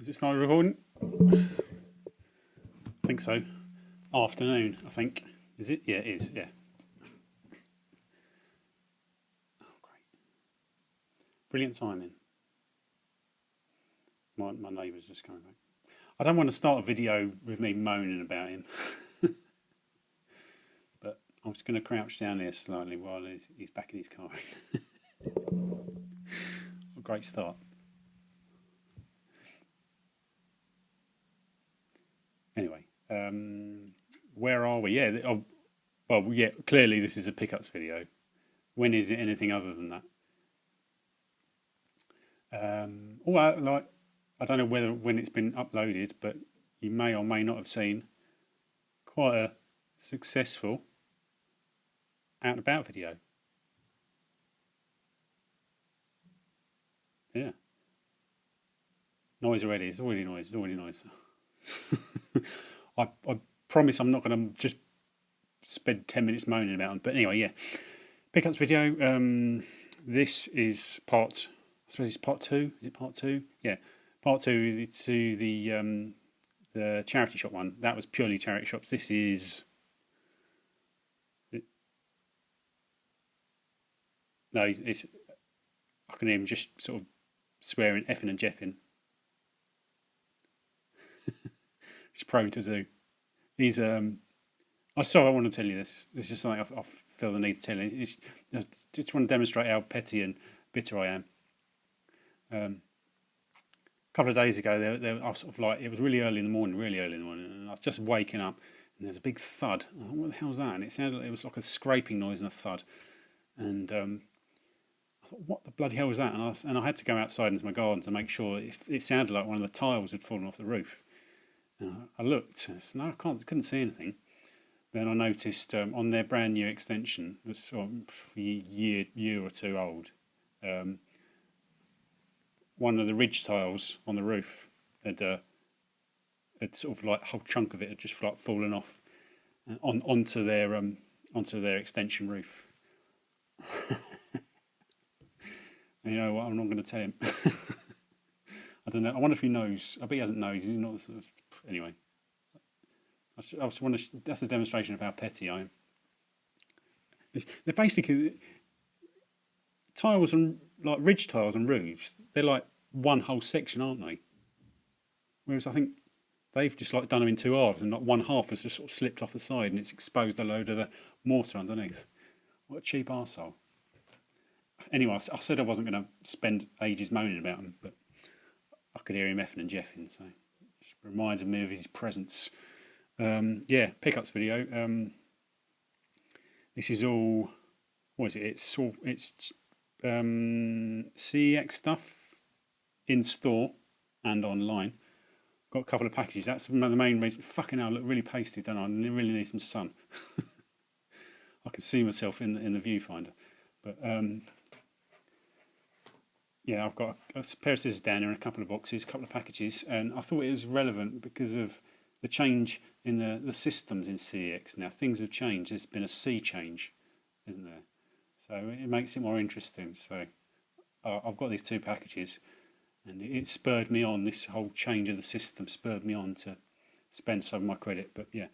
Has it started recording? I think so. Afternoon, I think. Is it? Yeah, it is. Yeah. Oh, great. Brilliant timing. My neighbour's just coming back. I don't want to start a video with me moaning about him, but I'm just going to crouch down here slightly while he's back in his car. A great start. Anyway, where are we? Yeah, well, yeah. Clearly, this is a pickups video. When is it anything other than that? Like I don't know when it's been uploaded, but you may or may not have seen quite a successful out and about video. Yeah, noise already. It's already noise. It's already noise. I promise I'm not going to just spend 10 minutes moaning about them. But anyway, yeah, pickups video. This is part. I suppose it's part two. Is it part two? Yeah, part two to the charity shop one. That was purely charity shops. This is no. It's I can hear him just sort of swearing, effing and jeffing. He's prone to do. He's I want to tell you this. This is something I feel the need to tell you. I just want to demonstrate how petty and bitter I am. A couple of days ago, I was sort of like, it was really early in the morning, and I was just waking up, and there's a big thud. I thought, what the hell's that? And it was like a scraping noise and a thud, and I thought, what the bloody hell was that? And I had to go outside into my garden to make sure it sounded like one of the tiles had fallen off the roof. And I looked, no, couldn't see anything. Then I noticed on their brand new extension, that's sort of a year or two old, one of the ridge tiles on the roof had sort of like a whole chunk of it had just like fallen off onto their extension roof. And you know what? I'm not going to tell him. I don't know. I wonder if he knows. I bet he doesn't know. He's not. Anyway, I just want to. That's a demonstration of how petty I am. They're basically tiles and like ridge tiles and roofs. They're like one whole section, aren't they? Whereas I think they've just like done them in two halves, and like one half has just sort of slipped off the side, and it's exposed a load of the mortar underneath. What a cheap arsehole. Anyway, I said I wasn't going to spend ages moaning about them, but I could hear him effing and jeffing, so it reminded me of his presence. Yeah, pickups video. This is all. What is it? It's CeX stuff in store and online. Got a couple of packages. That's the main reason. Fucking hell, I look really pasty, don't I? I really need some sun. I can see myself in the viewfinder, but yeah, I've got a pair of scissors down here and a couple of boxes, a couple of packages, and I thought it was relevant because of the change in the systems in CeX. Now things have changed. There's been a sea change, isn't there? So it makes it more interesting. So I've got these two packages, and it spurred me on. This whole change of the system spurred me on to spend some of my credit. But yeah,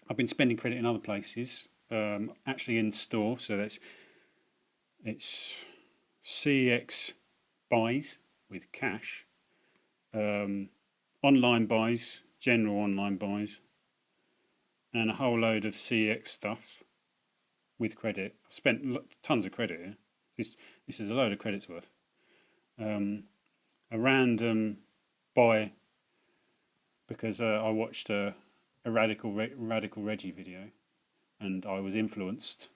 I've been spending credit in other places, actually in store. So it's CeX buys with cash, online buys, general online buys, and a whole load of CeX stuff with credit. I've spent tons of credit here. This is a load of credit's worth. A random buy because I watched a Radical Reggie video, and I was influenced.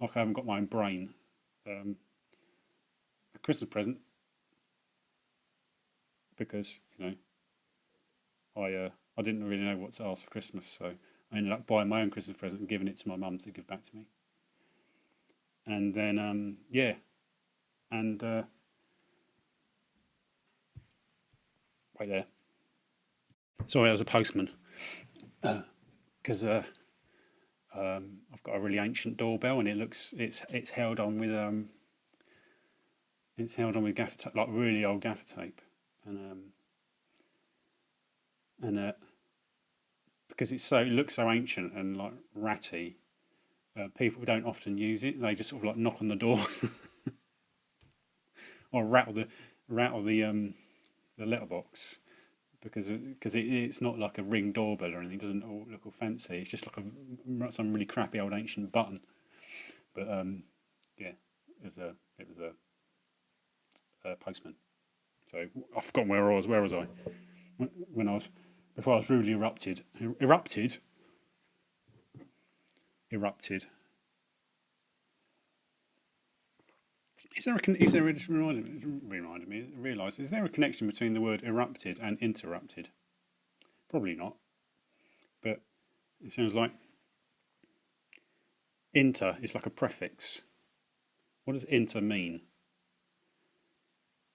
Like I haven't got my own brain. A Christmas present because I didn't really know what to ask for Christmas, so I ended up buying my own Christmas present and giving it to my mum to give back to me. And then yeah, and wait there. Sorry, I was a postman because I've got a really ancient doorbell, and it's held on with gaffer tape, like really old gaffer tape. and because it looks so ancient and like ratty, people don't often use it. They just sort of like knock on the door or rattle the letterbox because it's not like a Ring doorbell or anything. It doesn't all look all fancy. It's just like some really crappy old ancient button. But yeah, it was a postman. So I've forgotten where I was. Where was I? When I was before I was rudely erupted. Erupted. Is there it reminded me, realised, is there a connection between the word erupted and interrupted? Probably not. But it sounds like inter is like a prefix. What does inter mean?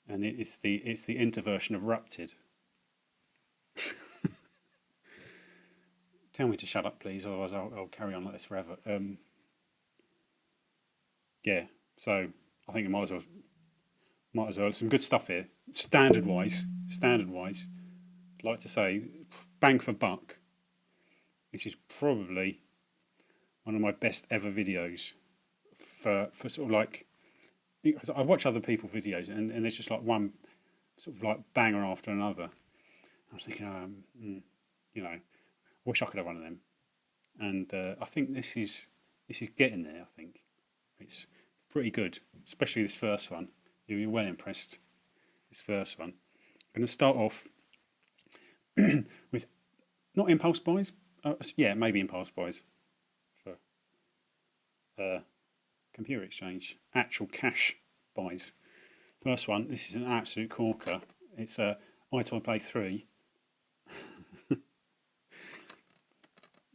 And it's the inter-version of rupted. Tell me to shut up, please, otherwise I'll carry on like this forever. Yeah, so I think it might as well. Some good stuff here. Standard wise, I'd like to say, bang for buck. This is probably one of my best ever videos for sort of like, because I watch other people's videos and there's just like one sort of like banger after another. I was thinking, I wish I could have one of them. And I think this is getting there. I think it's pretty good, especially this first one. You'll be well impressed. This first one. I'm going to start off with not impulse buys. Maybe impulse buys for computer exchange. Actual cash buys. First one. This is an absolute corker. It's a iToy Play 3.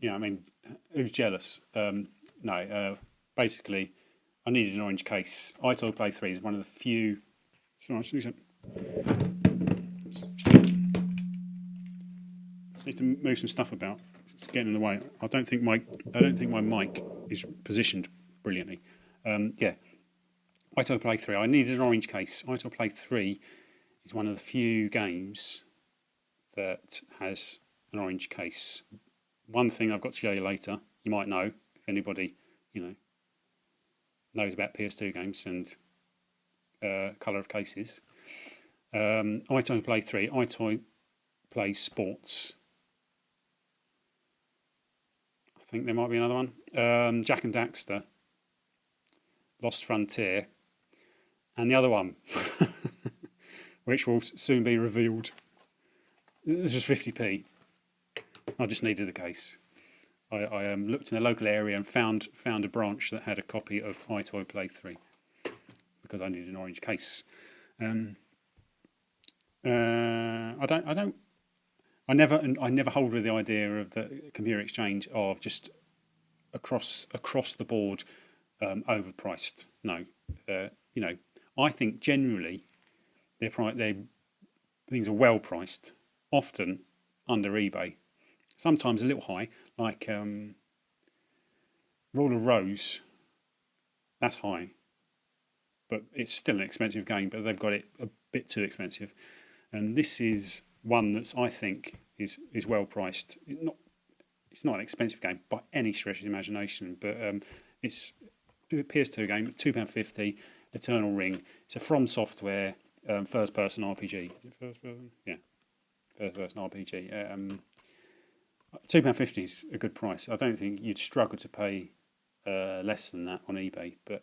Yeah, I mean, who's jealous? No, basically, I needed an orange case. iToy Play 3 is one of the few. Sorry, I just need to move some stuff about. It's getting in the way. I don't think my mic is positioned brilliantly. iToy Play 3. I needed an orange case. iToy Play 3 is one of the few games that has an orange case. One thing I've got to show you later, you might know, if anybody, knows about PS2 games and colour of cases. iToy Play 3, iToy Play Sports. I think there might be another one. Jack and Daxter, Lost Frontier, and the other one, which will soon be revealed. This was 50p. I just needed a case. I looked in the local area and found a branch that had a copy of iToy Play 3 because I needed an orange case. I never hold with the idea of the computer exchange of just across the board overpriced. No, I think generally their things are well priced, often under eBay. Sometimes a little high, like Rule of Rose, that's high. But it's still an expensive game, but they've got it a bit too expensive. And this is one that's, I think, is well priced. It's not an expensive game by any stretch of the imagination, but it's a PS2 game, £2.50, Eternal Ring. It's a From Software first-person RPG. Is it first-person? Yeah, first-person RPG. £2.50 is a good price. I don't think you'd struggle to pay less than that on eBay, but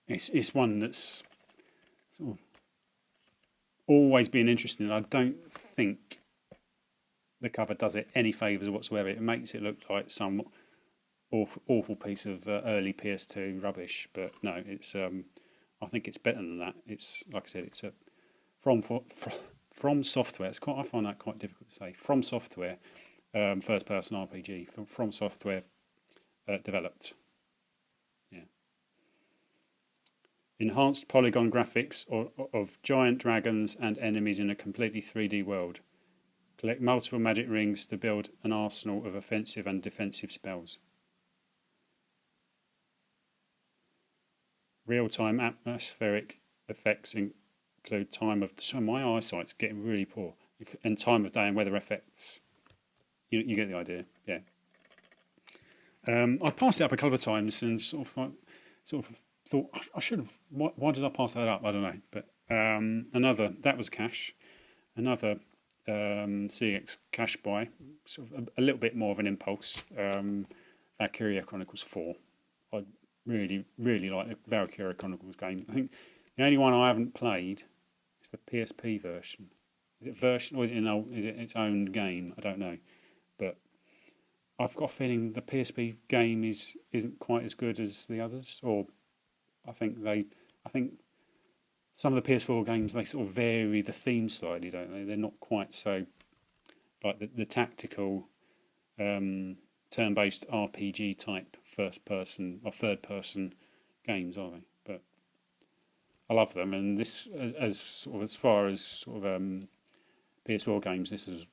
it's one that's sort of always been interesting. I don't think the cover does it any favours whatsoever. It makes it look like some awful piece of early PS2 rubbish, but no, it's I think it's better than that. It's like I said, it's a From Software. I find that quite difficult to say. From Software, first-person RPG. From Software developed. Yeah. Enhanced polygon graphics of giant dragons and enemies in a completely 3D world. Collect multiple magic rings to build an arsenal of offensive and defensive spells. Real-time atmospheric effects include time of. So my eyesight's getting really poor, and time of day and weather effects. You get the idea, yeah. I passed it up a couple of times and sort of thought I should have. Why did I pass that up? I don't know. But another that was cash. Another CeX cash buy, sort of a little bit more of an impulse. Valkyria Chronicles 4. I really like the Valkyria Chronicles game. I think the only one I haven't played is the PSP version. Is it version or is it its own game? I don't know, but I've got a feeling the PSP game isn't quite as good as the others, or I think some of the PS4 games, they sort of vary the theme slightly, don't they? They're not quite so like the tactical turn-based RPG type first person or third person games, are they? But I love them, and this as far as sort of PS4 games, this is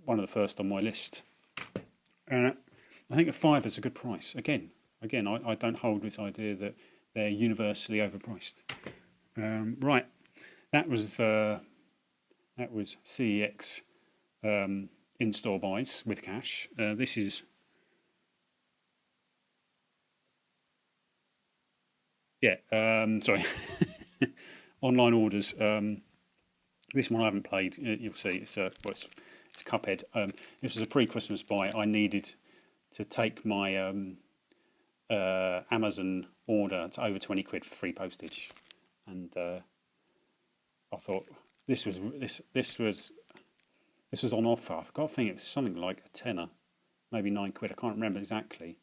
one of the first on my list. I think a £5 is a good price. Again, I don't hold this idea that they're universally overpriced. Right, that was CeX in-store buys with cash. This is sorry, online orders. This one I haven't played. You'll see it's Cuphead. This was a pre-Christmas buy. I needed to take my Amazon order to over £20 for free postage, and I thought this was on offer. I think it was something like a tenner, maybe £9. I can't remember exactly,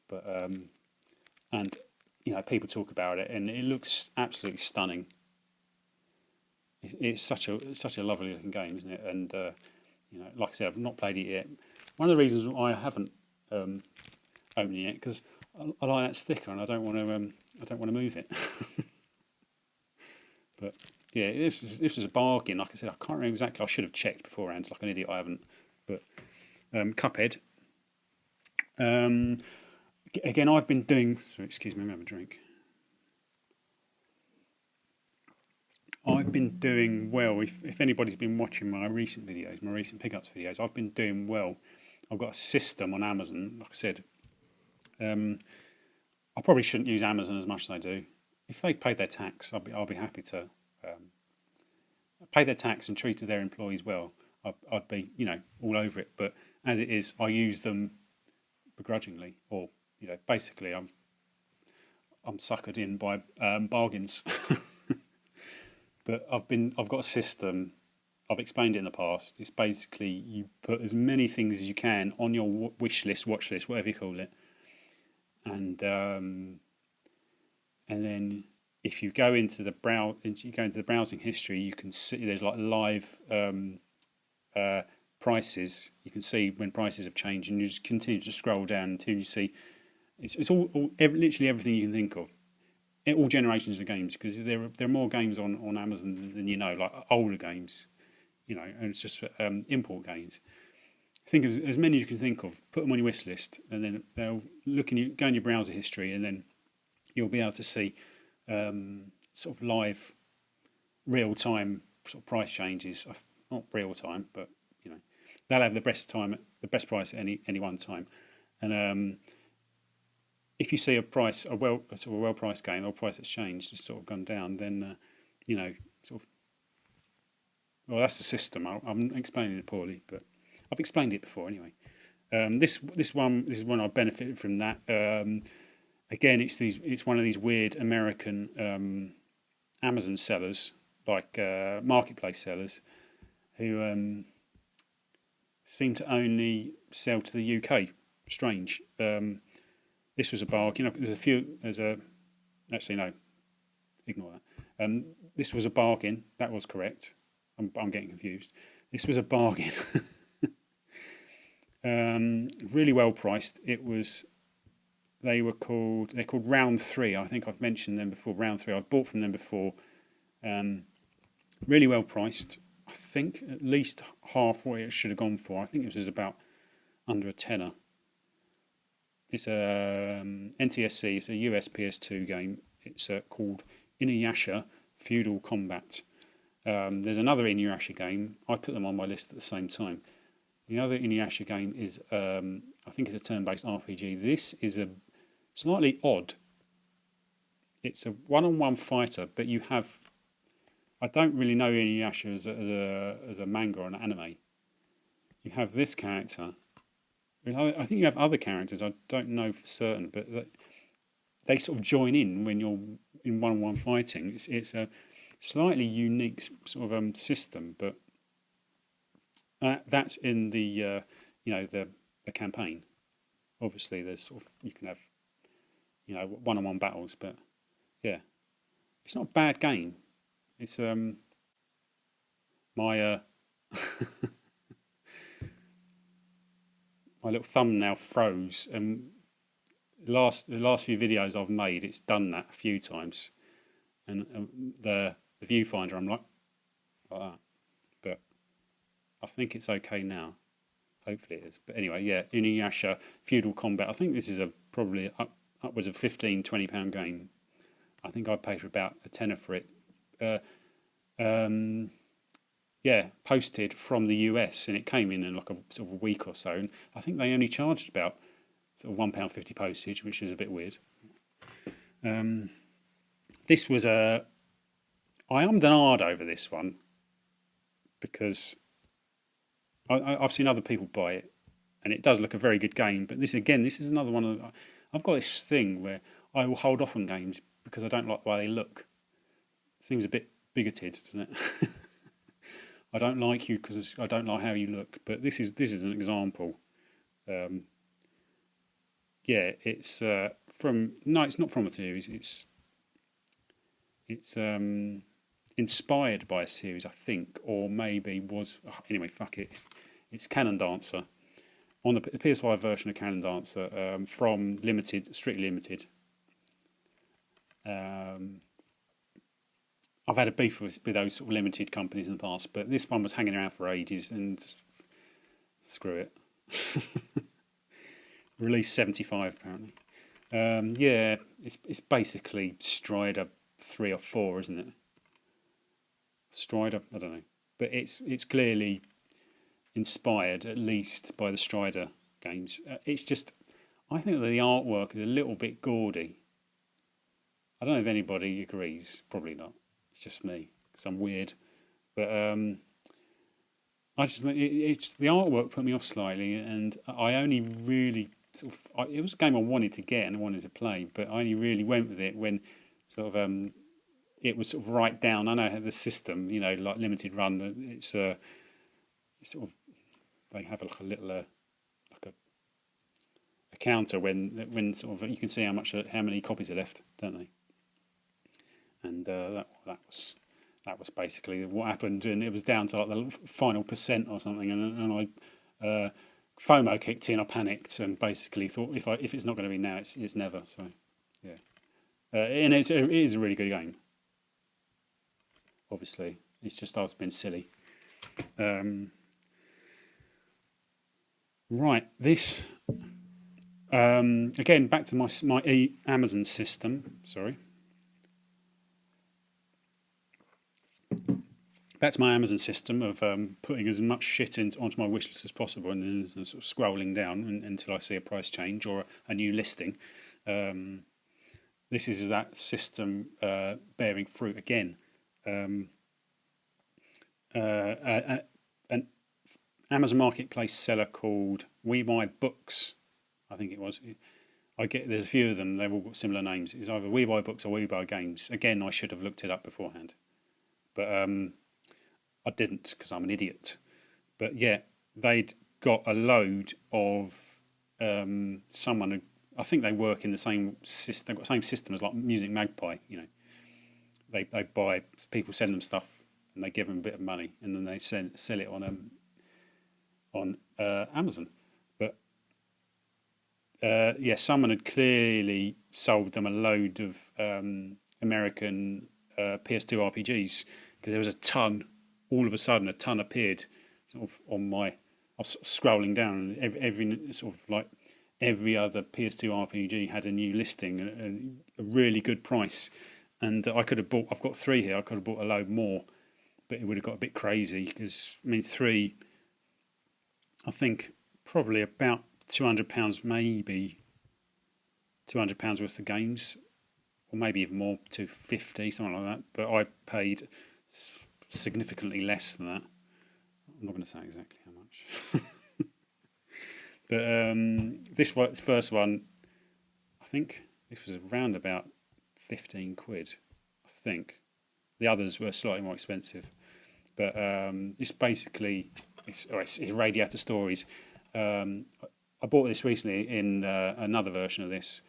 but and people talk about it, and it looks absolutely stunning. It's such a lovely looking game, isn't it? And like I said, I've not played it yet. One of the reasons why I haven't opened it yet, because I like that sticker, and I don't want to move it. But yeah, this was a bargain. Like I said, I can't remember exactly. I should have checked beforehand. Like an idiot, I haven't. But Cuphead. Again, I've been doing. So excuse me, I'm having a drink. I've been doing well. If anybody's been watching my recent videos, my recent pickups videos, I've been doing well. I've got a system on Amazon. Like I said, I probably shouldn't use Amazon as much as I do. If they paid their tax, I'll be happy to pay their tax and treat their employees well. I'd be all over it. But as it is, I use them begrudgingly, or basically I'm suckered in by bargains. But I've got a system. I've explained it in the past. It's basically you put as many things as you can on your wish list, watch list, whatever you call it, and then if you go into the browsing history, you can see there's like live prices. You can see when prices have changed, and you just continue to scroll down until you see it's literally everything you can think of. All generations of games, because there are more games on Amazon than like older games, and it's just import games. Think of as many as you can think of, put them on your wish list, and then they'll go in your browser history, and then you'll be able to see sort of live, real time sort of price changes. Not real time, but they'll have the best price at any one time, and if you see a well priced game or a price that's changed, it's sort of gone down, then well, that's the system. I'm explaining it poorly, but I've explained it before anyway. This is one I benefited from that. Again, it's one of these weird American Amazon sellers, like marketplace sellers, who seem to only sell to the UK. Strange. This was a bargain. Actually, no. Ignore that. This was a bargain. That was correct. I'm getting confused. This was a bargain. Really well priced. They're called Round 3. I think I've mentioned them before. Round 3. I've bought from them before. Really well priced. I think at least half what it should have gone for. I think it was about under a tenner. It's a NTSC. It's a US PS2 game. It's called Inuyasha, Feudal Combat. There's another Inuyasha game. I put them on my list at the same time. The other Inuyasha game is, I think it's a turn-based RPG. This is a slightly odd. It's a one-on-one fighter, but you have. I don't really know Inuyasha as a manga or an anime. You have this character. I think you have other characters. I don't know for certain, but they sort of join in when you're in one-on-one fighting. It's a slightly unique sort of system, but that's in the the campaign. Obviously, there's sort of you can have one-on-one battles, but yeah, it's not a bad game. It's my my little thumbnail froze, and the last few videos I've made, it's done that a few times, and the viewfinder I'm like that, but I think it's okay now. Hopefully it is. But anyway, yeah, Inuyasha Feudal Combat. I think this is probably upwards of £15-20 game. I think I paid for about a tenner for it. Posted from the US, and it came in like a sort of a week or so. And I think they only charged about sort of £1.50 postage, which is a bit weird. This was I ummed and ahed over this one because I've seen other people buy it, and it does look a very good game. But this is another one. I've got this thing where I will hold off on games because I don't like the way they look. Seems a bit bigoted, doesn't it? I don't like you because I don't like how you look. But this is an example. It's it's not from a series. It's inspired by a series, I think, or maybe was. Anyway, fuck it. It's Cannon Dancer, on the PS5 version of Cannon Dancer, from Strictly Limited. I've had a beef with those sort of limited companies in the past, but this one was hanging around for ages, and screw it. Released 75 apparently. It's basically Strider 3 or 4, isn't it? Strider, I don't know, but it's clearly inspired at least by the Strider games. It's just, I think that the artwork is a little bit gaudy. I don't know if anybody agrees. Probably not. It's just me because I'm weird. But I just it's the artwork put me off slightly, and I only really it was a game I wanted to get and I wanted to play, but I only really went with it when sort of it was sort of right down. I know how the system, like limited run. It's sort of they have like a little like a counter when sort of you can see how many copies are left, don't they? And that was basically what happened, and it was down to like the final % or something, and I FOMO kicked in. I panicked and basically thought if it's not going to be now, it's never. So yeah, and it is a really good game. Obviously, it's just I've been silly. Right, this again back to my Amazon system. Sorry. Back to my Amazon system of putting as much shit onto my wish list as possible, and then sort of scrolling down until I see a price change or a new listing. This is that system bearing fruit again. An Amazon Marketplace seller called We Buy Books, I think it was. There's a few of them. They've all got similar names. It's either We Buy Books or We Buy Games. Again, I should have looked it up beforehand, but I didn't because I'm an idiot. But yeah, they'd got a load of someone who, I think they work in the same system. They've got the same system as like Music Magpie. They buy, people send them stuff and they give them a bit of money, and then they sell it on Amazon. But someone had clearly sold them a load of American PS2 RPGs, because there was a ton. All of a sudden, a ton appeared sort of on my. I was sort of scrolling down, and every sort of like every other PS2 RPG had a new listing, a really good price, and I could have bought. I've got 3 here. I could have bought a load more, but it would have got a bit crazy because I mean 3. I think probably about £200, maybe £200 worth of games, or maybe even more, 250, something like that. But I paid significantly less than that. I'm not going to say exactly how much. But this first one, I think this was around about 15 quid. I think the others were slightly more expensive. But this basically it's Radiator Stories. I bought this recently in another version of this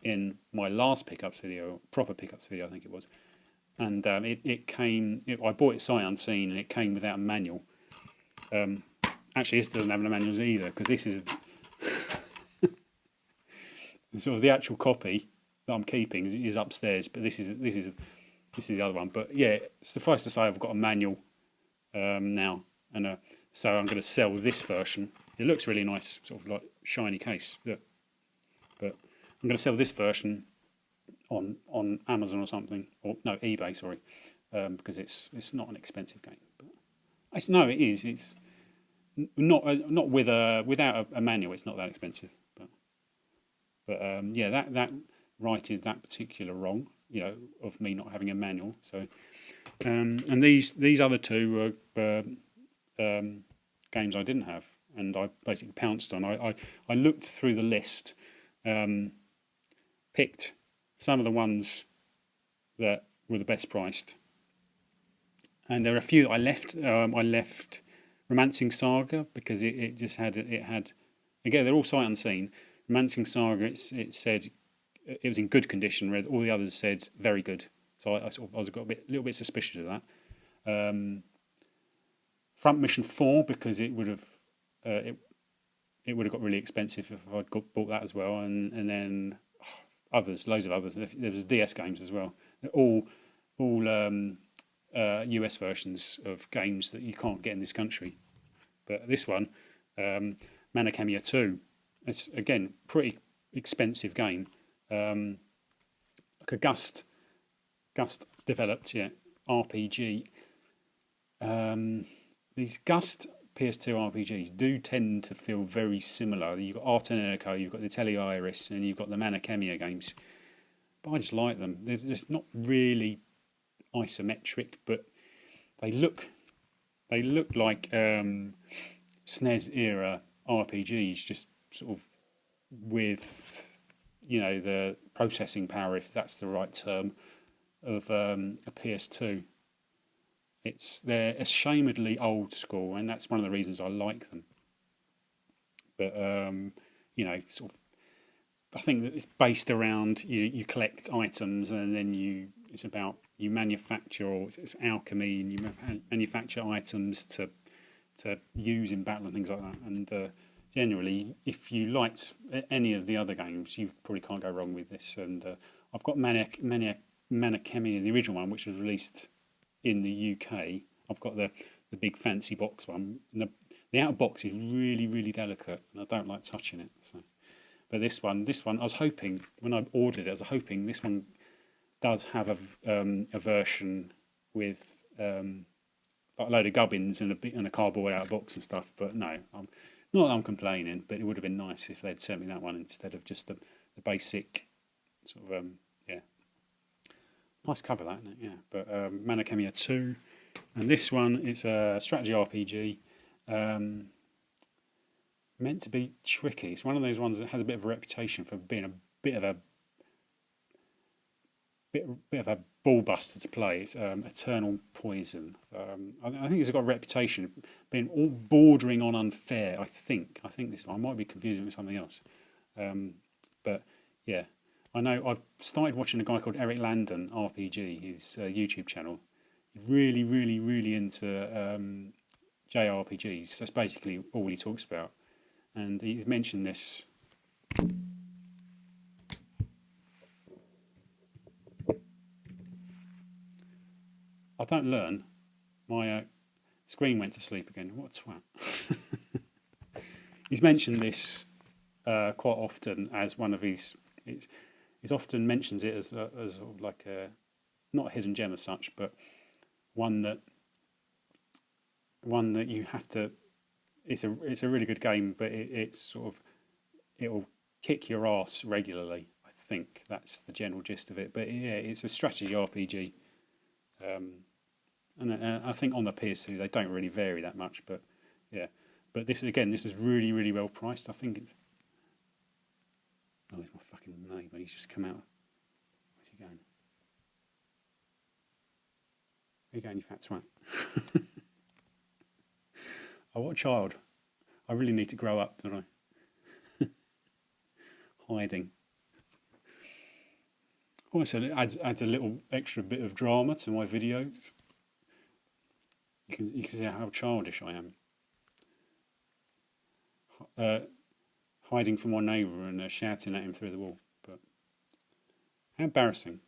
in my last pickups video, proper pickups video, I think it was. And it came. I bought it sight unseen, and it came without a manual. Actually, this doesn't have the manuals either, because this is sort of the actual copy that I'm keeping is upstairs, but this is the other one. But yeah, suffice to say, I've got a manual now, and so I'm going to sell this version. It looks really nice, sort of like shiny case. But I'm going to sell this version on Amazon or something, or no, eBay, sorry, because it's not an expensive game. But it is. It's not without a manual. It's not that expensive. But yeah, that righted that particular wrong, of me not having a manual. So and these other 2 were games I didn't have, and I basically pounced on. I looked through the list, picked some of the ones that were the best priced, and there are a few that I left. I left Romancing Saga because it had again, they're all sight unseen. Romancing Saga, it said it was in good condition, where all the others said very good. So I got a little bit suspicious of that. Front Mission 4, because it would have got really expensive if I'd bought that as well, and then loads of others. There was DS games as well. They're all US versions of games that you can't get in this country. But this one, Manakamiya 2, it's again pretty expensive game. Like a Gust developed RPG. These Gust PS2 RPGs do tend to feel very similar. You've got Art and Echo, you've got the Tele Iris, and you've got the Manakamiya games. But I just like them. They're just not really isometric, but they look like SNES era RPGs, just sort of with the processing power, if that's the right term, of a PS2. They're ashamedly old school, and that's one of the reasons I like them. But sort of, I think that it's based around you collect items, and then it's about you manufacture, or it's alchemy, and you manufacture items to use in battle and things like that. And generally, if you liked any of the other games, you probably can't go wrong with this. And I've got Manakamiya, the original one, which was released in the UK. I've got the big fancy box one. And the outer box is really, really delicate, and I don't like touching it. So, but this one, I was hoping when I ordered it, I was hoping this one does have a version with like a load of gubbins and a cardboard outer box and stuff. But no, not that I'm complaining, but it would have been nice if they'd sent me that one instead of just the basic sort of nice cover, that, isn't it? Yeah. But Manakamiya 2, and this one, it's a strategy RPG, meant to be tricky. It's one of those ones that has a bit of a reputation for being a bit of a ball buster to play. It's Eternal Poison. I think it's got a reputation of being all bordering on unfair. I think this one, I might be confusing it with something else, but yeah. I know I've started watching a guy called Eric Landon RPG, his YouTube channel. He's really, really, really into JRPGs. That's basically all he talks about. And he's mentioned this. I don't learn. My screen went to sleep again. What a twat. He's mentioned this quite often as one of his... He often mentions it as sort of like not a hidden gem as such, but one that you have to. It's a really good game, but it's sort of, it'll kick your ass regularly. I think that's the general gist of it. But yeah, it's a strategy RPG, and I think on the PS2 they don't really vary that much. But yeah, but this is really really well priced. I think it's. Oh, it's my fucking neighbour. He's just come out. Where's he going? Where you going, you fat twat? Oh, what a child. I really need to grow up, don't I? Hiding. Also, it adds a little extra bit of drama to my videos. You can see how childish I am. Hiding from my neighbour and shouting at him through the wall. But how embarrassing.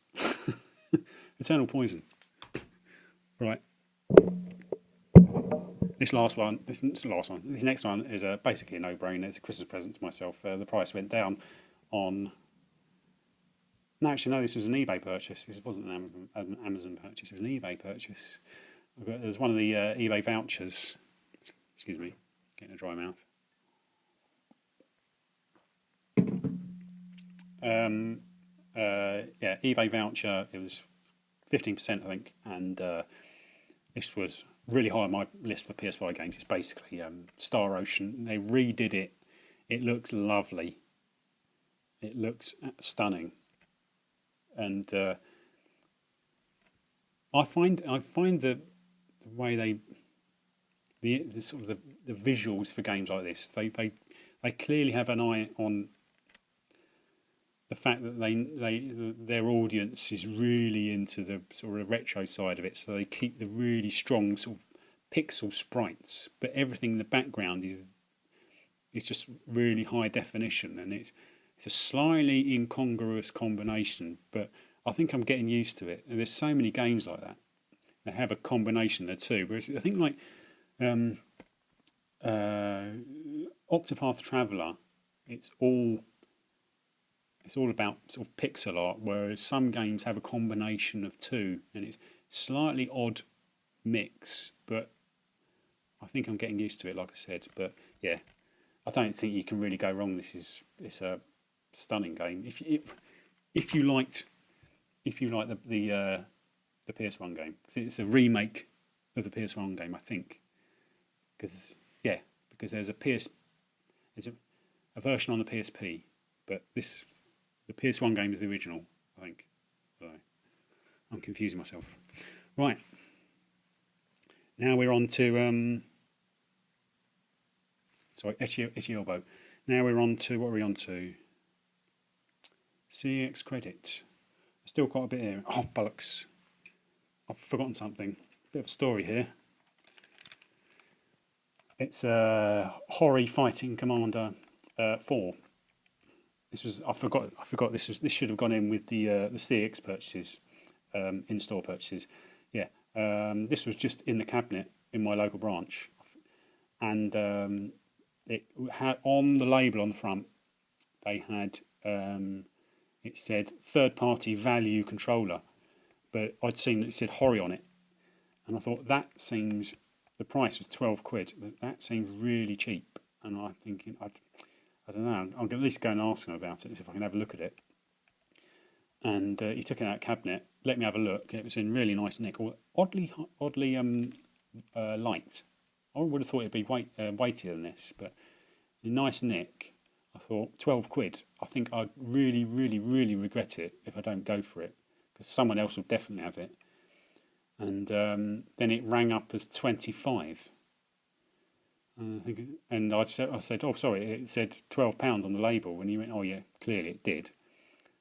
Eternal poison. Right. This next one is basically a no-brainer. It's a Christmas present to myself. The price went down on. No, actually, no. This was an eBay purchase. This wasn't an Amazon purchase. It was an eBay purchase. It was one of the eBay vouchers. Excuse me, getting a dry mouth. Yeah, eBay voucher. It was 15%, I think, and this was really high on my list for PS5 games. It's basically Star Ocean. They redid it. It looks lovely. It looks stunning, and I find the way the sort of the visuals for games like this, they clearly have an eye on the fact that their audience is really into the sort of retro side of it, so they keep the really strong sort of pixel sprites, but everything in the background is just really high definition, and it's a slightly incongruous combination, but I think I'm getting used to it. And there's so many games like that have a combination of the two. Whereas I think like Octopath Traveler, it's all about sort of pixel art, whereas some games have a combination of two, and it's slightly odd mix, but I think I'm getting used to it, like I said. But yeah, I don't think you can really go wrong. It's a stunning game. If you like the PS1 game, it's a remake of the PS1 game, I think, because there's a version on the PSP, but the PS1 game is the original, I think. So I'm confusing myself. Right. Now we're on to itchy elbow. Now we're on to what are we on to? CeX credit. Still quite a bit here. Oh bollocks! I've forgotten something. Bit of a story here. It's Hori Fighting Commander 4. I forgot this should have gone in with the CeX purchases, in-store purchases. Yeah, this was just in the cabinet in my local branch, and it had on the label on the front. They had it said third-party value controller, but I'd seen it said Hori on it, and I thought the price was £12. That seems really cheap, and I'm thinking I don't know. I'm going to at least go and ask him about it, see if I can have a look at it. And he took it out of the cabinet, let me have a look. It was in really nice nick, oddly light. I would have thought it'd be weightier than this, but in nice nick. I thought £12. I think I'd really, really, really regret it if I don't go for it, because someone else will definitely have it. And then it rang up as 25. And I said, oh, sorry, it said £12 on the label. And he went, oh, yeah, clearly it did.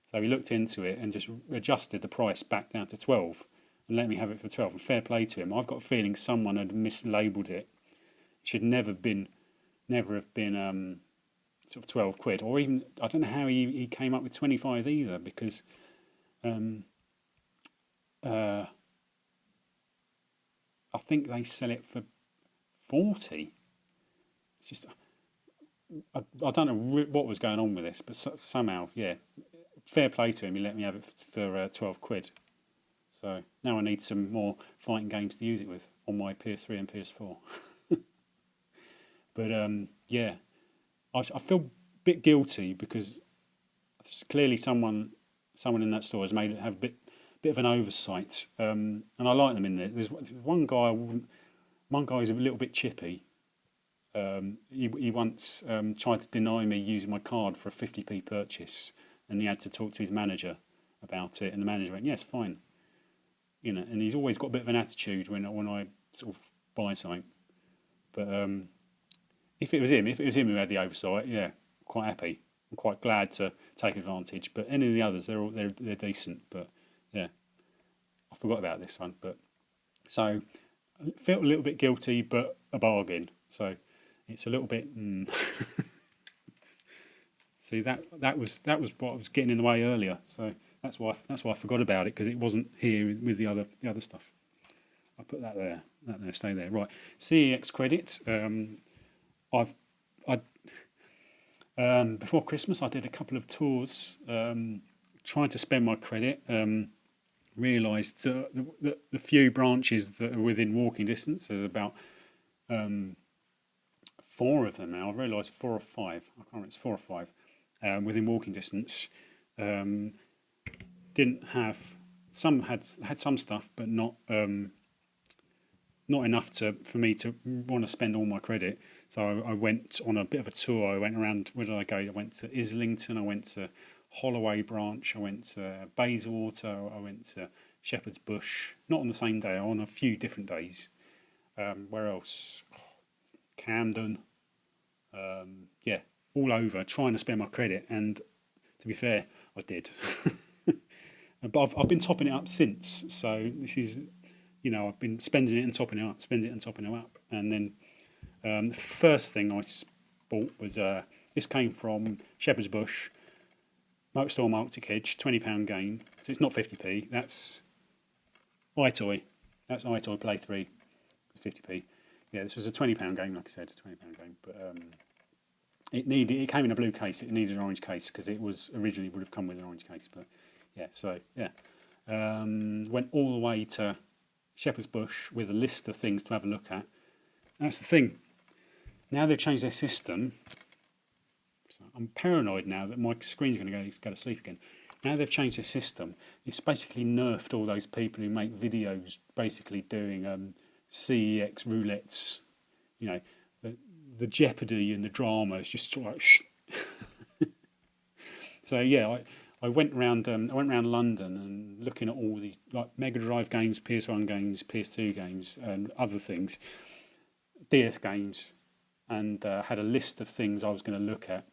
So he looked into it and just adjusted the price back down to 12 and let me have it for 12. And fair play to him. I've got a feeling someone had mislabelled it. It should never have been sort of £12, or even, I don't know how he came up with 25 either, because I think they sell it for 40. It's just, I don't know what was going on with this, but somehow, yeah, fair play to him. He let me have it for £12. So now I need some more fighting games to use it with on my PS3 and PS4. But yeah, I feel a bit guilty because clearly someone in that store has made it have a bit of an oversight, and I like them in there. There's one guy. One guy is a little bit chippy. He once tried to deny me using my card for a 50p purchase, and he had to talk to his manager about it, and the manager went, "Yes, fine." You know, and he's always got a bit of an attitude when I sort of buy something. But if it was him who had the oversight, yeah, quite happy. I'm quite glad to take advantage. But any of the others, they're decent. But yeah, I forgot about this one. But so I felt a little bit guilty, but a bargain. So it's a little bit. See that was what was getting in the way earlier. So that's why I forgot about it, because it wasn't here with the other stuff. I'll put that there. Stay there. Right. CeX credit. Before Christmas, I did a couple of tours, trying to spend my credit. Realised the few branches that are within walking distance, there's about 4 of them now. I've realised 4 or 5. I can't remember. It's 4 or 5 within walking distance. Didn't have some had some stuff, but not enough for me to want to spend all my credit. So I went on a bit of a tour. I went around. Where did I go? I went to Islington. I went to Holloway branch. I went to Bayswater. I went to Shepherd's Bush. Not on the same day. On a few different days. Where else? Camden. Yeah, all over, trying to spend my credit. And to be fair, I did. But I've been topping it up since. So this is, I've been spending it and topping it up, and then the first thing I bought was this came from Shepherd's Bush, Motorstorm Arctic Edge, £20 game. So it's not 50p. That's iToy. That's iToy Play 3. It's 50p. Yeah, this was a £20 game, like I said, a £20 game. But it came in a blue case. It needed an orange case because it was originally would have come with an orange case. But yeah, so yeah, went all the way to Shepherd's Bush with a list of things to have a look at. That's the thing. Now they've changed their system. So I'm paranoid now that my screen's going to go to sleep again. Now they've changed their system. It's basically nerfed all those people who make videos basically doing CeX roulettes. The jeopardy and the drama is just sort of like So yeah, I went around London and looking at all these like Mega Drive games, PS1 games, PS2 games, and other things, DS games, and had a list of things I was going to look at,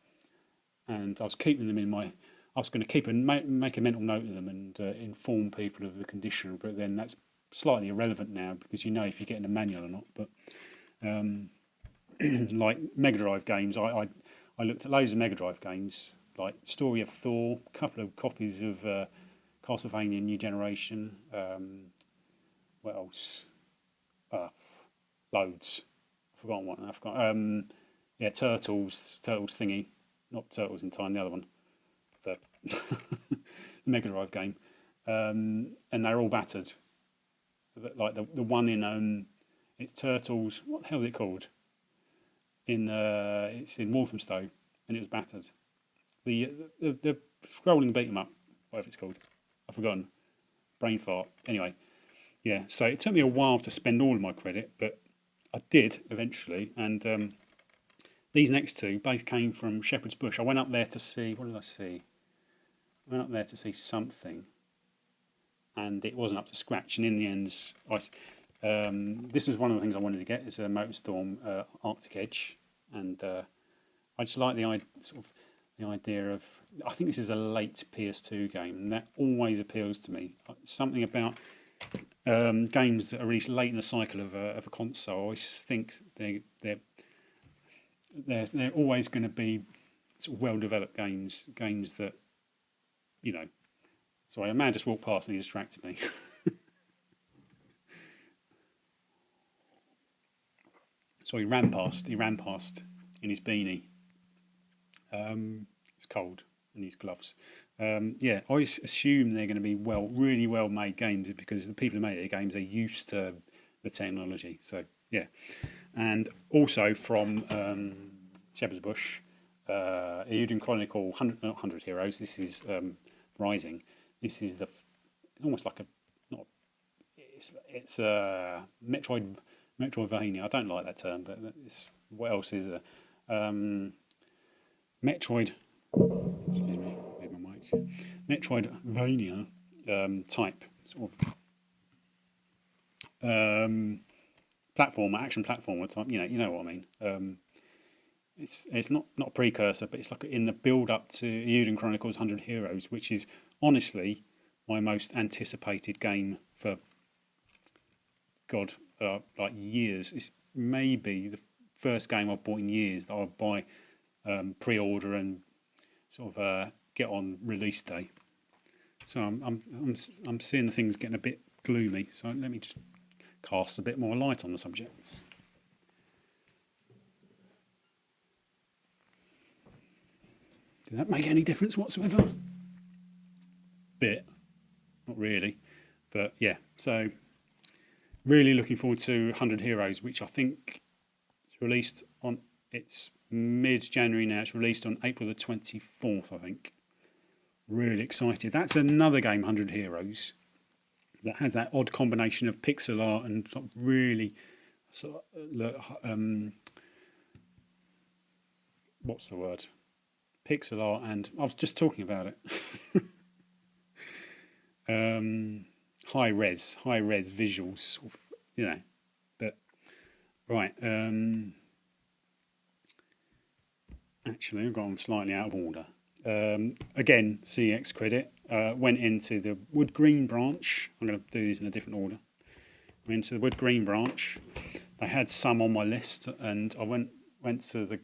and I was keeping them I was going to keep and make a mental note of them and inform people of the condition. But then that's slightly irrelevant now because if you're getting a manual or not. But like Mega Drive games, I looked at loads of Mega Drive games, like Story of Thor, a couple of copies of Castlevania New Generation. What else? Loads. I've forgotten one. Yeah, Turtles thingy. Not Turtles in Time, the other one. The Mega Drive game. And they're all battered. Like the one in it's Turtles. What the hell is it called? It's in Walthamstow, and it was battered. The scrolling beat 'em up, whatever it's called, I've forgotten. Brain fart. Anyway, yeah. So it took me a while to spend all of my credit, but I did eventually. And these next two both came from Shepherd's Bush. I went up there to see. What did I see? I went up there to see something, and it wasn't up to scratch. And in the end, this is one of the things I wanted to get is a Motorstorm Arctic Edge, and I just like the idea of. I think this is a late PS2 game, and that always appeals to me. Something about games that are released late in the cycle of a console. I always think they're always going to be sort of well developed games that Sorry, a man just walked past and he distracted me. So he ran past in his beanie. It's cold, and his gloves. Yeah, I assume they're going to be really well made games because the people who make the games are used to the technology. So yeah, and also from Shepherd's Bush, Euden Chronicle 100, not 100 Heroes. This is Rising. This is almost like a not. It's Metroidvania. I don't like that term, but what else is there? Metroid. Excuse me, leave my mic. Metroidvania type sort of action platformer type. You know what I mean. It's not a precursor, but it's like in the build up to Euden Chronicles 100 Heroes, which is honestly my most anticipated game for like years. It's maybe the first game I've bought in years that I'll buy pre-order and sort of get on release day. So I'm seeing the things getting a bit gloomy. So let me just cast a bit more light on the subject. Did that make any difference whatsoever? Bit, not really, but yeah. So really looking forward to 100 Heroes, which I think is released on. It's mid-January now. It's released on April the 24th, I think. Really excited. That's another game, 100 Heroes, that has that odd combination of pixel art and sort of really sort of, what's the word? Pixel art, and I was just talking about it. High res visuals, sort of, but right. Actually, I've gone slightly out of order. Again, CeX credit. Went into the wood green branch. I'm going to do these in a different order. Went into the wood green branch. They had some on my list, and I went to the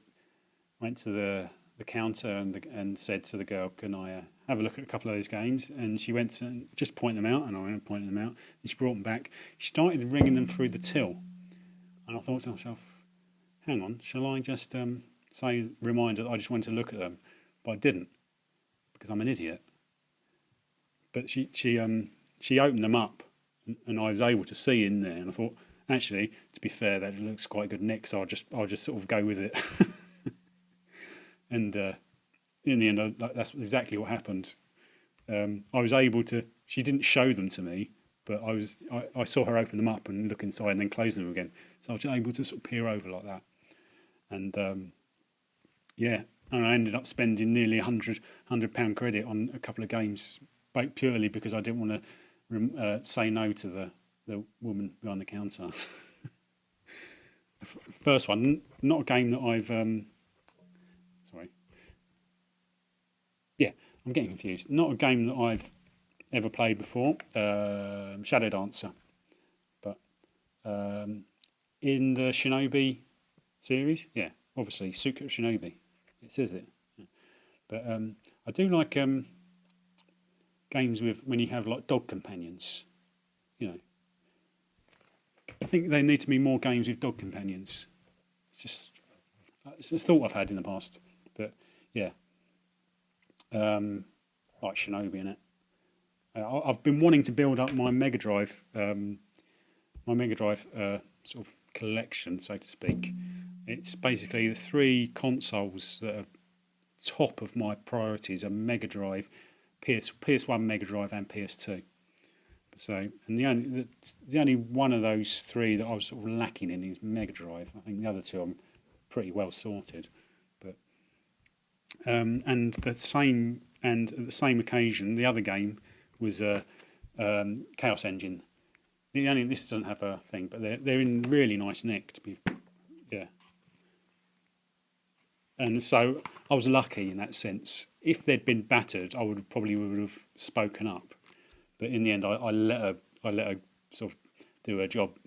counter and said to the girl, "Can I have a look at a couple of those games?" And she went to just point them out, and I went pointing them out. And she brought them back. She started ringing them through the till, and I thought to myself, "Hang on, shall I just say reminder that I just wanted to look at them?" But I didn't because I'm an idiot. But she opened them up, and I was able to see in there, and I thought, actually, to be fair, that looks quite good, Nick. So I'll just sort of go with it. And in the end, that's exactly what happened. I was able to. She didn't show them to me, but I saw her open them up and look inside and then close them again. So I was able to sort of peer over like that. And yeah, and I ended up spending nearly £100 credit on a couple of games, purely because I didn't want to say no to the woman behind the counter. First one, not a game that I've. Sorry. Yeah, I'm getting confused. Not a game that I've ever played before. Shadow Dancer, but in the Shinobi series, yeah, obviously Secret of Shinobi. It says it, yeah. But I do like games with when you have like dog companions. I think there need to be more games with dog companions. It's a thought I've had in the past, but yeah, like Shinobi in it. I've been wanting to build up my Mega Drive, sort of collection, so to speak. It's basically the three consoles that are top of my priorities: are Mega Drive, PS1 Mega Drive, and PS2. So, and the only one of those three that I was sort of lacking in is Mega Drive. I think the other two I'm pretty well sorted. But and at the same occasion, the other game was Chaos Engine. This doesn't have a thing, but they're in really nice nick to be, yeah. And so I was lucky in that sense. If they'd been battered, I would have spoken up. But in the end, I let her sort of do her job.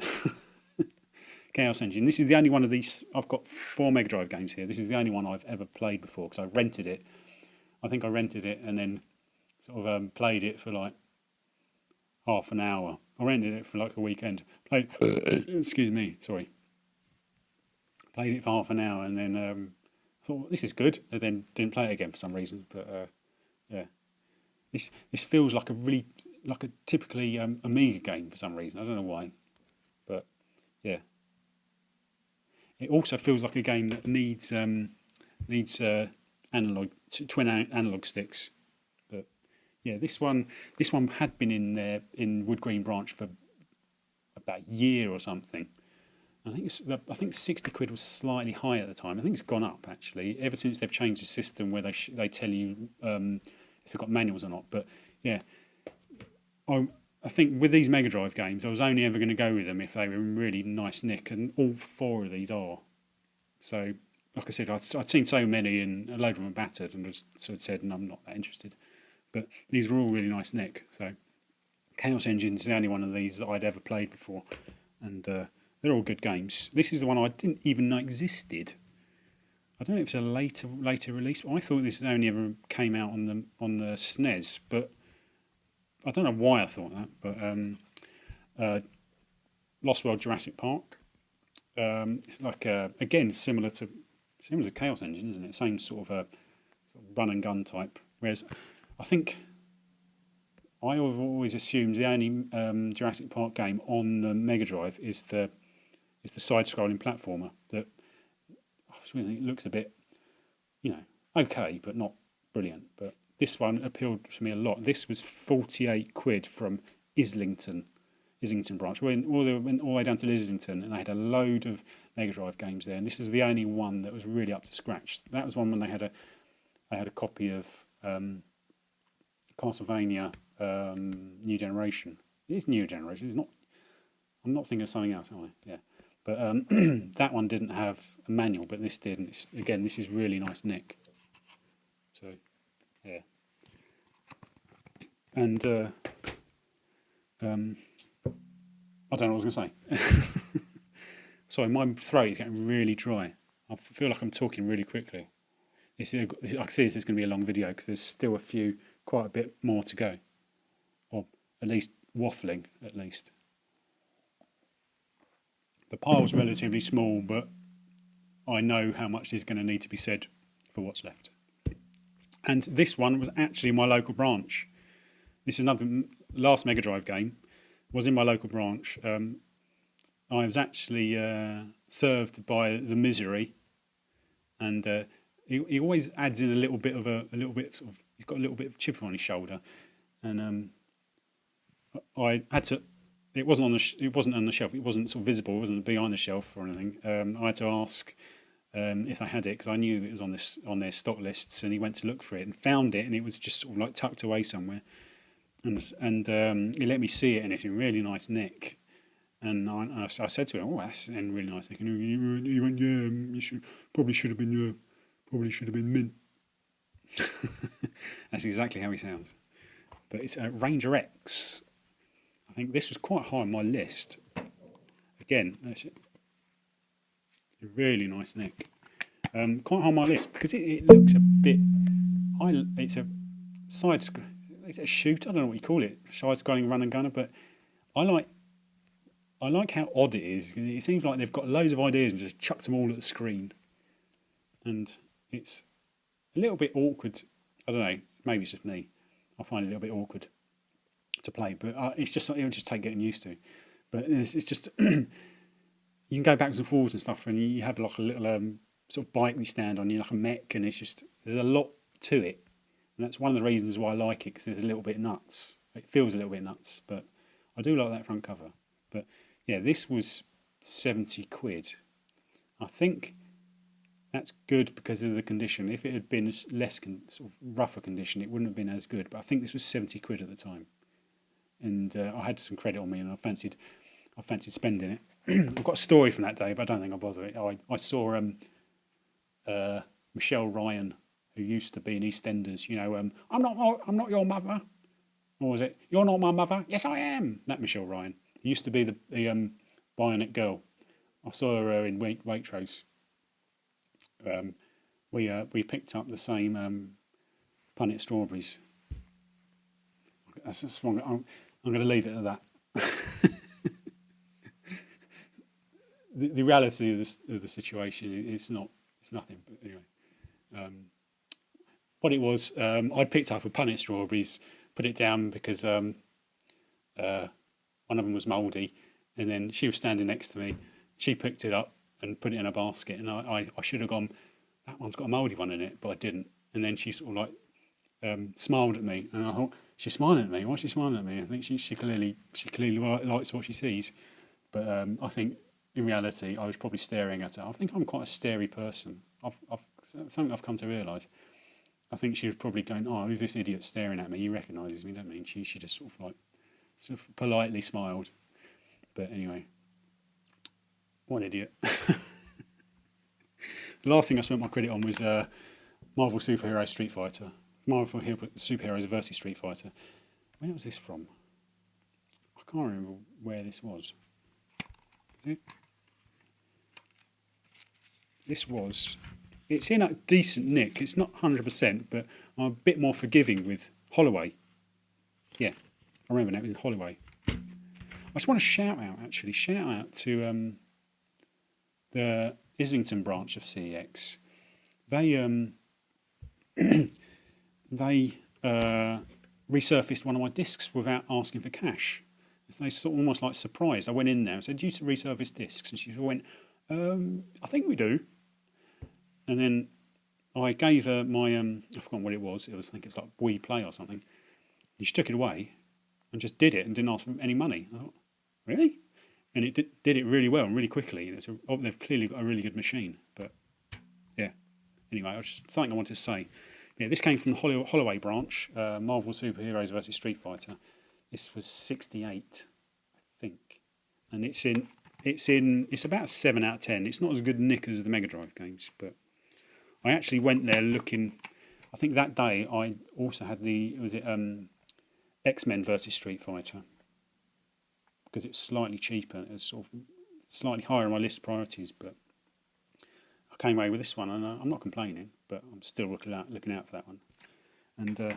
Chaos Engine. This is the only one of these. I've got 4 Mega Drive games here. This is the only one I've ever played before because I rented it. I think I rented it and then sort of played it for like half an hour. I rented it for like a weekend. Excuse me, sorry. Played it for half an hour and then thought this is good, and then didn't play it again for some reason. But yeah, This feels like a typically Amiga game for some reason. I don't know why, but yeah. It also feels like a game that needs twin analog sticks. But yeah, this one had been in there in Wood Green Branch for about a year or something. I think 60 quid was slightly high at the time. I think it's gone up actually ever since they've changed the system where they tell you if they've got manuals or not. But yeah, I think with these Mega Drive games, I was only ever going to go with them if they were in really nice nick, and all four of these are. So, like I said, I'd seen so many and a load of them were battered, and I just sort of said, no, I'm not that interested. But these are all really nice nick. So, Chaos Engine's the only one of these that I'd ever played before, and they're all good games. This is the one I didn't even know existed. I don't know if it's a later release, but I thought this only ever came out on the SNES, but I don't know why I thought that. But Lost World Jurassic Park, it's like again similar to Chaos Engine, isn't it? Same sort of run and gun type. Whereas I think I have always assumed the only Jurassic Park game on the Mega Drive is the side-scrolling platformer that it looks a bit, okay, but not brilliant. But this one appealed to me a lot. This was 48 quid from Islington branch. Went all the way down to Islington, and they had a load of Mega Drive games there. And this was the only one that was really up to scratch. That was one when they had a copy of Castlevania New Generation. It is New Generation. It's not. I'm not thinking of something else, am I? Yeah. But that one didn't have a manual, but this did. And this is really nice nick. So, yeah. And I don't know what I was going to say. Sorry, my throat is getting really dry. I feel like I'm talking really quickly. I can see this is going to be a long video because there's still quite a bit more to go. Or at least waffling, at least. The pile's relatively small, but I know how much is going to need to be said for what's left. And this one was actually my local branch. This is another last Mega Drive game. Was in my local branch. I was actually served by the Misery, and he always adds in a little bit sort of. He's got a little bit of chip on his shoulder, and I had to. It wasn't on the shelf. It wasn't sort of visible. It wasn't behind the shelf or anything. I had to ask if they had it because I knew it was on their stock lists, and he went to look for it and found it, and it was just sort of like tucked away somewhere. And he let me see it, and it's in really nice nick. And I said to him, "Oh, that's in really nice nick." And he went, "Yeah, probably should have been mint." That's exactly how he sounds. But it's Ranger X. I think this was quite high on my list. Again, that's a really nice nick. Quite high on my list because it looks a bit. It's a side. Is it a shoot? I don't know what you call it. Side-scrolling run and gunner, but I like how odd it is. It seems like they've got loads of ideas and just chucked them all at the screen, and it's a little bit awkward. I don't know. Maybe it's just me. I find it a little bit awkward to play, but it's just it'll just take getting used to. But it's just you can go backwards and forwards and stuff, and you have like a little sort of bike you stand on, like a mech, and it's just there's a lot to it, and that's one of the reasons why I like it because it's a little bit nuts. It feels a little bit nuts, but I do like that front cover. But yeah, this was 70 quid. I think that's good because of the condition. If it had been less sort of rougher condition, it wouldn't have been as good. But I think this was 70 quid at the time. And I had some credit on me, and I fancied spending it. I've got a story from that day, but I don't think I'll bother it. I saw Michelle Ryan, who used to be in EastEnders. I'm not your mother. Or was it? You're not my mother. Yes, I am. That Michelle Ryan used to be the Bionic Girl. I saw her in Waitrose. We picked up the same punnet strawberries. That's wrong. I'm going to leave it at that. the reality of the situation is not. It's nothing. But anyway, what it was, I'd picked up a punnet strawberries put it down because one of them was mouldy, and then she was standing next to me. She picked it up and put it in a basket, and I should have gone, that one's got a mouldy one in it, but I didn't. And then she sort of like smiled at me, and I thought, she's smiling at me. Why is she smiling at me? I think she clearly likes what she sees, but I think in reality I was probably staring at her. I think I'm quite a stary person. Something I've come to realise. I think she was probably going, oh, who's this idiot staring at me? He recognises me, doesn't he? And she just sort of politely smiled. But anyway, what an idiot. The last thing I spent my credit on was Marvel Superhero Street Fighter. Marvel Superheroes versus Street Fighter. Where was this from? I can't remember where this was. Is it? This was... It's in a decent nick. It's not 100%, but I'm a bit more forgiving with Holloway. Yeah, I remember now, it was Holloway. I just want to shout out to the Islington branch of CeX. They resurfaced one of my discs without asking for cash. So they sort of almost like surprised. I went in there and said, "Do you resurface discs?" And she went, "I think we do." And then I gave her my I've forgotten what it was. I think it was like We Play or something. And she took it away and just did it and didn't ask for any money. I thought, really? And it did it really well and really quickly. They've clearly got a really good machine. But yeah, anyway, it was just something I wanted to say. Yeah, this came from the Holloway branch, Marvel Superheroes versus Street Fighter. This was 68, I think, and it's about 7 out of 10. It's not as good nick as the Mega Drive games, but I actually went there looking. I think that day I also had X-Men versus Street Fighter, because it was slightly cheaper. It was sort of slightly higher on my list of priorities, but I came away with this one, and I'm not complaining, but I'm still looking out for that one. And a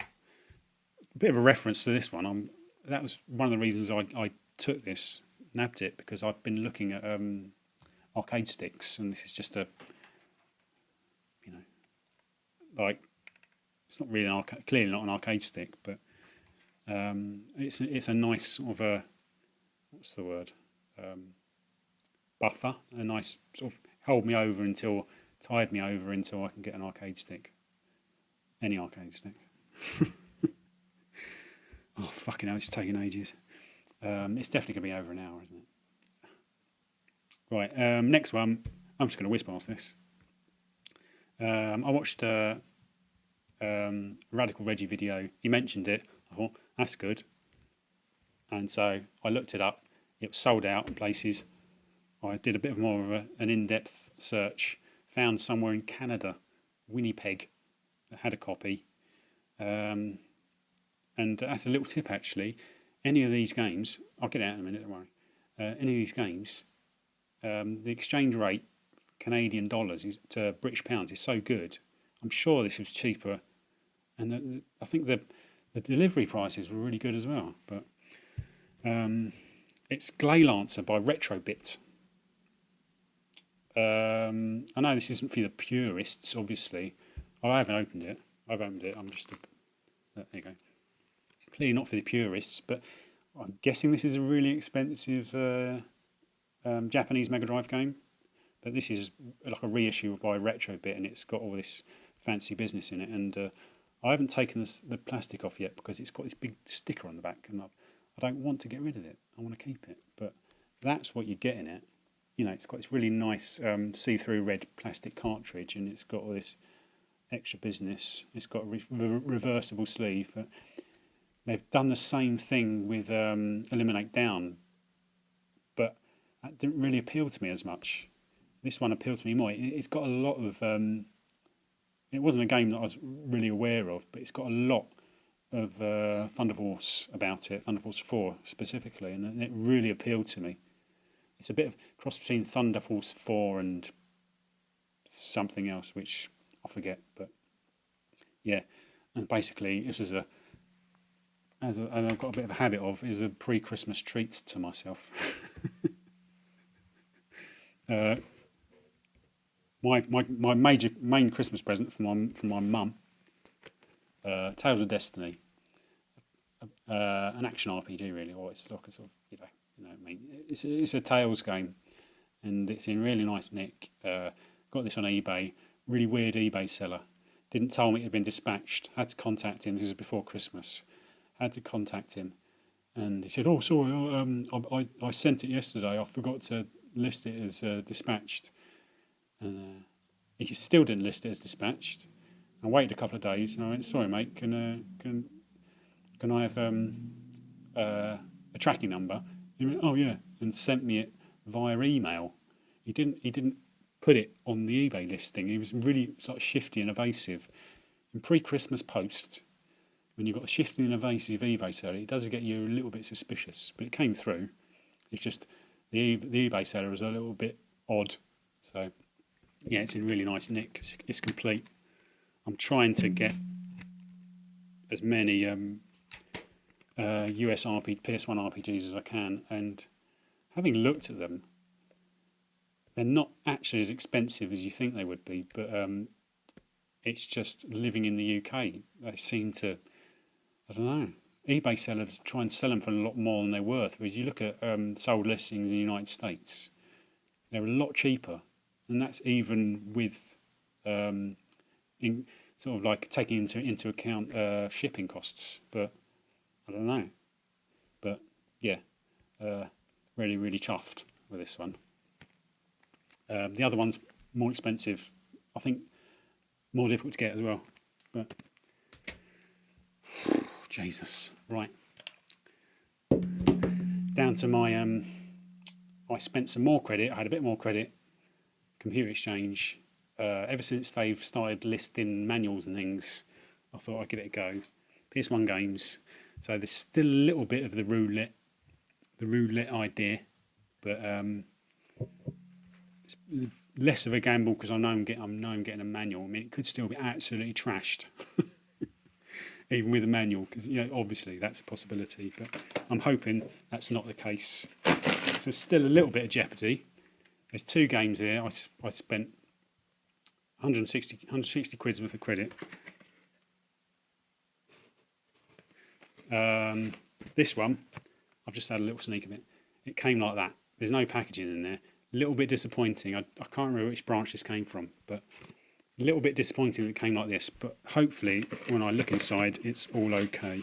bit of a reference to this one. That was one of the reasons I took this, nabbed it, because I've been looking at arcade sticks, and this is just a, like, it's not really clearly not an arcade stick, but it's a nice sort of a, what's the word, buffer, a nice sort of tide me over until I can get an arcade stick, any arcade stick. Oh, fucking hell, it's taking ages. It's definitely going to be over an hour, isn't it? Right, next one. I'm just going to whiz past this. I watched a Radical Reggie video. He mentioned it. I thought, that's good. And so I looked it up. It was sold out in places. I did a bit more of an in-depth search. Found somewhere in Canada, Winnipeg, that had a copy. And that's a little tip, actually. Any of these games, I'll get it out in a minute, don't worry. Any of these games, the exchange rate, Canadian dollars to British pounds, is so good. I'm sure this was cheaper. And I think the delivery prices were really good as well. But it's Glaylancer by Retrobit. I know this isn't for the purists, obviously. I haven't opened it. I'm just... there you go. Clearly not for the purists, but I'm guessing this is a really expensive Japanese Mega Drive game. But this is like a reissue by Retrobit, and it's got all this fancy business in it. And I haven't taken the plastic off yet because it's got this big sticker on the back, and I don't want to get rid of it. I want to keep it. But that's what you get in it. It's got this really nice see-through red plastic cartridge, and it's got all this extra business. It's got a reversible sleeve. But they've done the same thing with Eliminate Down, but that didn't really appeal to me as much. This one appealed to me more. It's got a lot of... it wasn't a game that I was really aware of, but it's got a lot of Thunder Force about it, Thunder Force 4 specifically, and it really appealed to me. It's a bit of cross between Thunder Force 4 and something else, which I forget, but yeah. And basically, this is as I've got a bit of a habit of, is a pre-Christmas treat to myself. My main Christmas present from my mum, Tales of Destiny. an action RPG really, or it's like a sort of I mean, it's a Tales game, and it's in really nice nick. Got this on eBay. Really weird eBay seller. Didn't tell me it had been dispatched. Had to contact him. This was before Christmas. Had to contact him, and he said, "Oh, sorry, I sent it yesterday. I forgot to list it as dispatched." And he still didn't list it as dispatched. I waited a couple of days, and I went, "Sorry, mate, can I have a tracking number?" He went, "Oh yeah," and sent me it via email. He didn't put it on the eBay listing. He was really sort of shifty and evasive. In pre-Christmas post, when you've got a shifty and evasive eBay seller, it does get you a little bit suspicious. But it came through. It's just the eBay seller was a little bit odd. So yeah, it's in really nice nick. It's complete. I'm trying to get as many PS1 RPGs as I can, and having looked at them, they're not actually as expensive as you think they would be, but it's just living in the UK. They seem to, I don't know, eBay sellers try and sell them for a lot more than they're worth, whereas you look at sold listings in the United States, they're a lot cheaper, and that's even with in sort of like taking into account shipping costs, but I don't know. But yeah, really, really chuffed with this one. The other one's more expensive. I think more difficult to get as well. But Jesus, right. Down to my I spent some more credit. I had a bit more credit. Computer Exchange. Ever since they've started listing manuals and things, I thought I'd give it a go. PS1 games. So there's still a little bit of the roulette idea, but it's less of a gamble because I know I'm getting a manual. I mean, it could still be absolutely trashed, even with a manual, because obviously that's a possibility. But I'm hoping that's not the case. So there's still a little bit of jeopardy. There's 2 games here. I spent 160 quid's worth of credit. This one, I've just had a little sneak of it. It came like that. There's no packaging in there. A little bit disappointing. I can't remember which branch this came from, but a little bit disappointing that it came like this. But hopefully, when I look inside, it's all okay.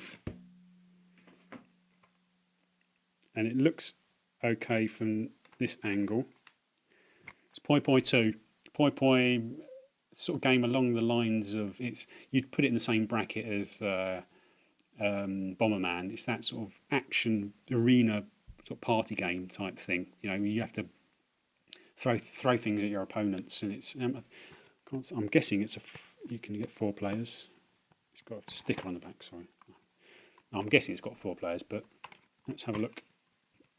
And it looks okay from this angle. It's Poi Poi 2. Poi Poi sort of game along the lines of you'd put it in the same bracket as Bomberman. It's that sort of action arena sort of party game type thing. You have to throw things at your opponents, and it's I'm guessing you can get 4 players. It's got a sticker on the back. Sorry, I'm guessing it's got 4 players, but let's have a look.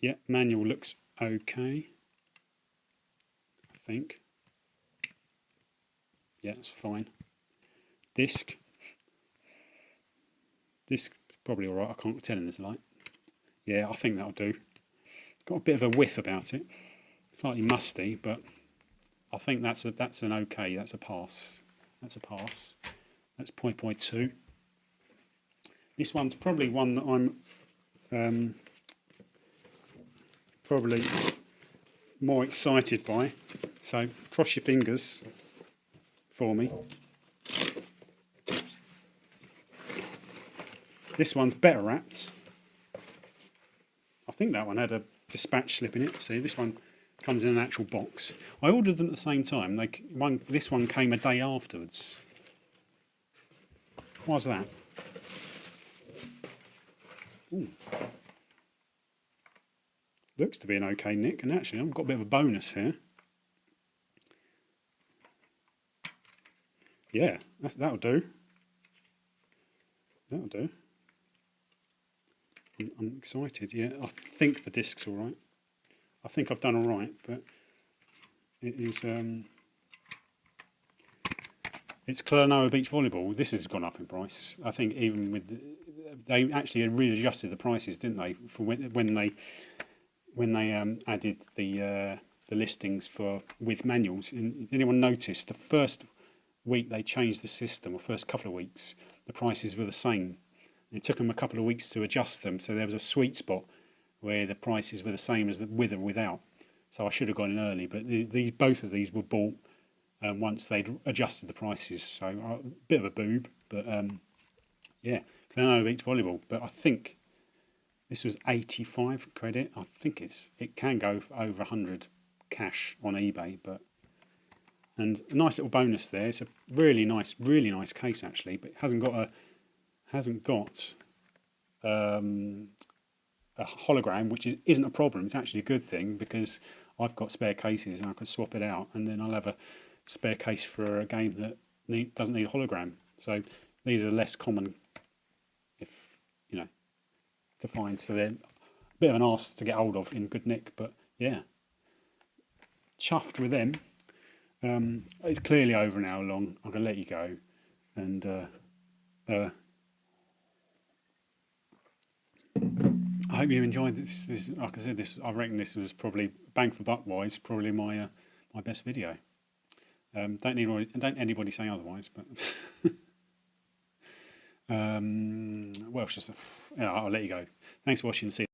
Yeah, manual looks okay. I think. Yeah, it's fine. Disc probably all right. I can't tell in this light. Yeah, I think that'll do. It's got a bit of a whiff about it. Slightly musty, but I think that's an okay. That's a pass. That's Poi Poi 2. This one's probably one that I'm probably more excited by. So cross your fingers for me. This one's better wrapped. I think that one had a dispatch slip in it. See, this one comes in an actual box. I ordered them at the same time. This one came a day afterwards. Why's that? Ooh. Looks to be an okay nick, and actually I've got a bit of a bonus here. Yeah, that'll do. That'll do. I'm excited. Yeah, I think the disc's all right. I think I've done all right, but it is. It's Clernoa Beach Volleyball. This has gone up in price. I think even with they actually readjusted the prices, didn't they? For when they added the listings with manuals. And did anyone notice the first week they changed the system, or first couple of weeks, the prices were the same. It took them a couple of weeks to adjust them, so there was a sweet spot where the prices were the same as the with or without. So I should have gone in early, but both of these were bought once they'd adjusted the prices. So a bit of a boob, but yeah, Glenelg beats volleyball. But I think this was 85 credit. I think it can go for over 100 cash on eBay, and a nice little bonus there. It's a really nice case actually, but it hasn't got a hologram, which isn't a problem. It's actually a good thing because I've got spare cases and I can swap it out, and then I'll have a spare case for a game that doesn't need a hologram. So these are less common, if to find. So they're a bit of an arse to get hold of in good nick, but yeah, chuffed with them. It's clearly over an hour long. I'm gonna let you go, and I hope you enjoyed this. Like I said, I reckon this was probably bang for buck wise, probably my best video. Don't anybody say otherwise, but well, it's just I'll let you go. Thanks for watching. See you.